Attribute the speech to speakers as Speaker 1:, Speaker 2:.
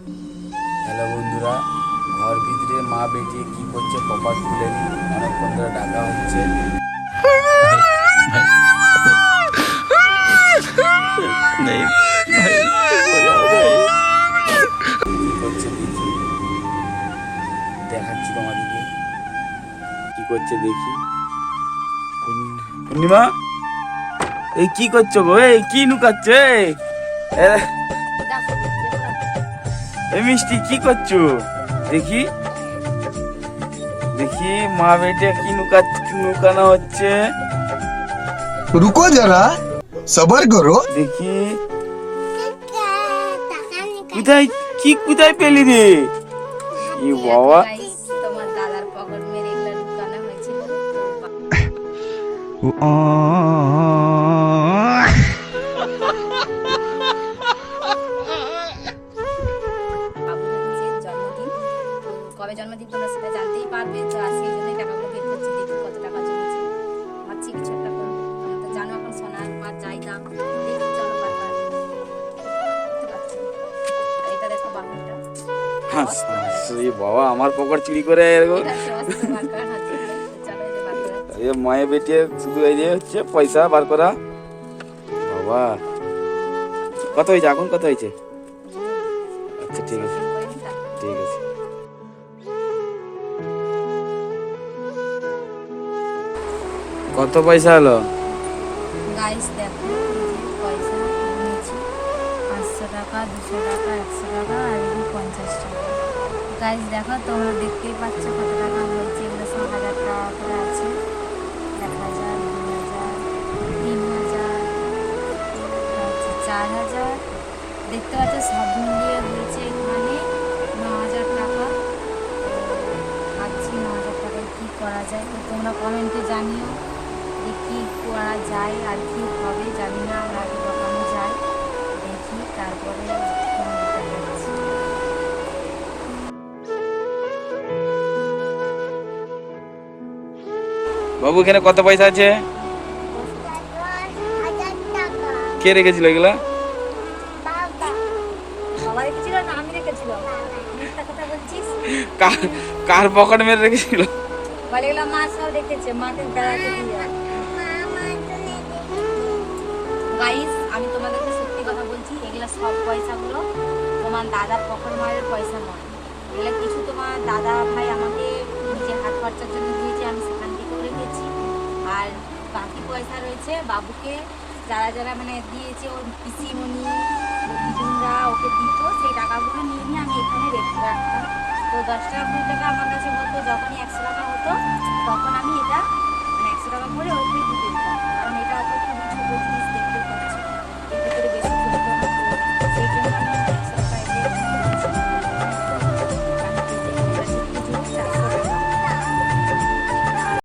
Speaker 1: Hello বন্ধুরা, ঘর ভিতরে মা বেটিয়ে কি করছে কপাট খুলেনি, অনেকক্ষণ ধরে ডাকা হচ্ছে। কি করছে দেখি, দেখাচ্ছি তোমাদেরকে কি করছে দেখি। পূর্ণিমা, এই কি করছো গো? এই কি লুকাচ্ছ? এই মিষ্টি কি করছো? দেখি দেখি মা বেটে কি লুকানো হচ্ছে।
Speaker 2: रुको जरा सबर करो।
Speaker 1: দেখি কোথায় কোথায় পেলি রে? ই বাবা,
Speaker 3: তোমার দাদার পকেট মেরে এগুলো লুকানো হয়েছিল। বাবুদের যে জন্মদিন, তো কবে জন্মদিন তোমরা সেটা জানতেই পারবে। তো আজকে এই জন্যই টাকাগুলো বের করছি, দেখি কত টাকা জমেছে। ভাবছি কিছু একটা করবো। তোমরা তো জানো এখন সোনার মার যাই দাম। দেখি চলো পারবার। দেখতে পাচ্ছ? আর এটা দেখো বাবুটা।
Speaker 1: বাবা আমার পকেট চুরি করে এরকম।
Speaker 3: এটা হচ্ছে অস্ত্র বার করার হাত দিয়ে। চলো এই যে বার করা হচ্ছে।
Speaker 1: এই মায়ের বেটে শুধু এই যে হচ্ছে পয়সা বার করা। বাবা কত হয়েছে এখন? কত হয়েছে? আচ্ছা ঠিক আছে, ঠিক আছে। কত পয়সা হলো?
Speaker 3: গাইস দেখো, এই যে পয়সা নিয়েছি 500 টাকা, 200 টাকা, 100 টাকা আর এই 50 টাকা। গাইস দেখো, তোমরা দেখতেই পাচ্ছ কত টাকা হয়েছে। এগুলো সব 1000 টাকা করে আছে। 1000, 2000, 3000, 4000। দেখতে পাচ্ছ সব মিলিয়ে হয়েছে এখানে 9000 টাকা। ভাবছি 9000 টাকায় কী করা যায়, তো তোমরা কমেন্টে জানিও যে কী করা যায় আর কি হবে। জানি না, আমরা আগে দোকানে যাই দেখি, তারপরে তোমাদের দেখাচ্ছি।
Speaker 1: বাবু এখানে কত পয়সা আছে? কে রেখেছিল এগুলা?
Speaker 3: বাবা রেখেছিল না আমি রেখেছিলাম? মিথ্যা কথা বলছিস?
Speaker 1: কার পকেট মেরে রেখেছিল?
Speaker 3: বলে এগুলো মা সব রেখেছে, মাকে বেড়াতে দিয়ে। গাইস আমি তোমাদেরকে সত্যি কথা বলছি, এগুলো সব পয়সাগুলো তোমার দাদার পকেট মারের পয়সা নয়। এগুলো কিছু তোমার দাদা ভাই আমাকে নিজে হাত খরচার জন্য দিয়েছে, আমি সেখান থেকেও রেখেছি। আর বাকি পয়সা রয়েছে বাবুকে, যারা যারা মানে দিয়েছে, ওর পিসিমণি দিদুনরা ওকে দিত, সেই টাকাগুলো নিয়ে নিয়ে আমি এখানে রেখে রাখতাম। তো 10 টাকা 20 টাকা আমার কাছে বলতো, যখনই 100 টাকা